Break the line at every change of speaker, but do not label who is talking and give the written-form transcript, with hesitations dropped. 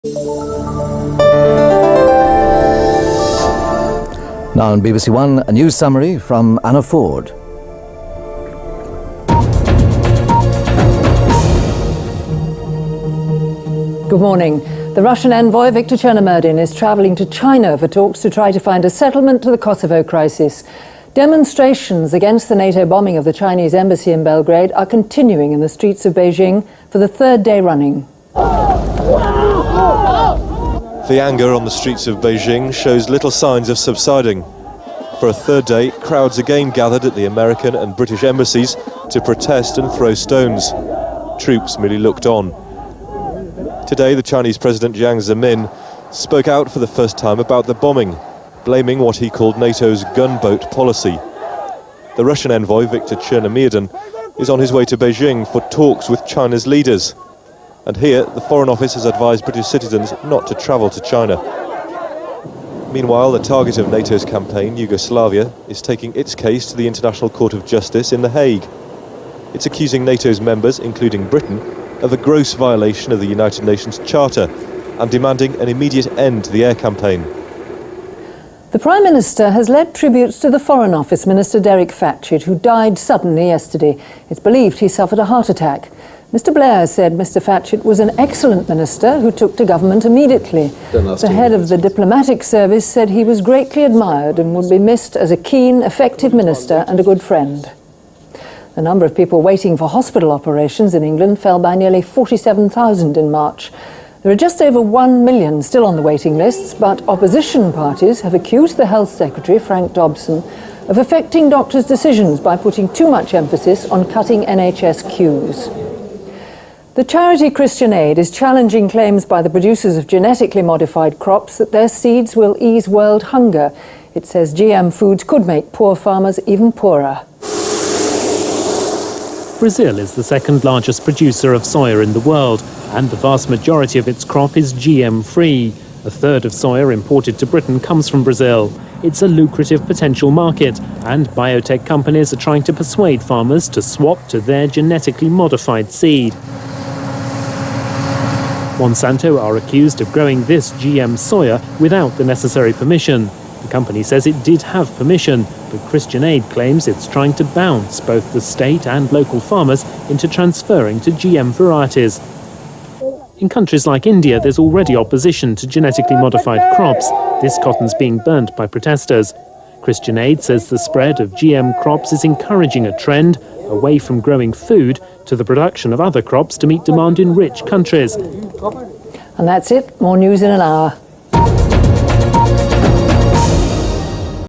Now on BBC One, a news summary from Anna Ford.
Good morning. The Russian envoy Viktor Chernomyrdin is travelling to China for talks to try to find a settlement to the Kosovo crisis. Demonstrations against the NATO bombing of the Chinese embassy in Belgrade are continuing in the streets of Beijing for the third day running.
The anger on the streets of Beijing shows little signs of subsiding. For a third day, crowds again gathered at the American and British embassies to protest and throw stones. Troops merely looked on. Today, the Chinese President Jiang Zemin spoke out for the first time about the bombing, blaming what he called NATO's gunboat policy. The Russian envoy, Viktor Chernomyrdin, is on his way to Beijing for talks with China's leaders. And here, the Foreign Office has advised British citizens not to travel to China. Meanwhile, the target of NATO's campaign, Yugoslavia, is taking its case to the International Court of Justice in The Hague. It's accusing NATO's members, including Britain, of a gross violation of the United Nations Charter and demanding an immediate end to the air campaign.
The Prime Minister has led tributes to the Foreign Office Minister Derek Fatchett, who died suddenly yesterday. It's believed he suffered a heart attack. Mr Blair said Mr Fatchett was an excellent minister who took to government immediately. The head of the diplomatic service said he was greatly admired and would be missed as a keen, effective minister and a good friend. The number of people waiting for hospital operations in England fell by nearly 47,000 in March. There are just over 1 million still on the waiting lists, but opposition parties have accused the Health Secretary, Frank Dobson, of affecting doctors' decisions by putting too much emphasis on cutting NHS queues. The charity Christian Aid is challenging claims by the producers of genetically modified crops that their seeds will ease world hunger. It says GM foods could make poor farmers even poorer.
Brazil is the second largest producer of soya in the world, and the vast majority of its crop is GM-free. A third of soya imported to Britain comes from Brazil. It's a lucrative potential market, and biotech companies are trying to persuade farmers to swap to their genetically modified seed. Monsanto are accused of growing this GM soya without the necessary permission. The company says it did have permission, but Christian Aid claims it's trying to bounce both the state and local farmers into transferring to GM varieties. In countries like India, there's already opposition to genetically modified crops. This cotton's being burnt by protesters. Christian Aid says the spread of GM crops is encouraging a trend away from growing food to the production of other crops to meet demand in rich countries.
And that's it. More news in an hour.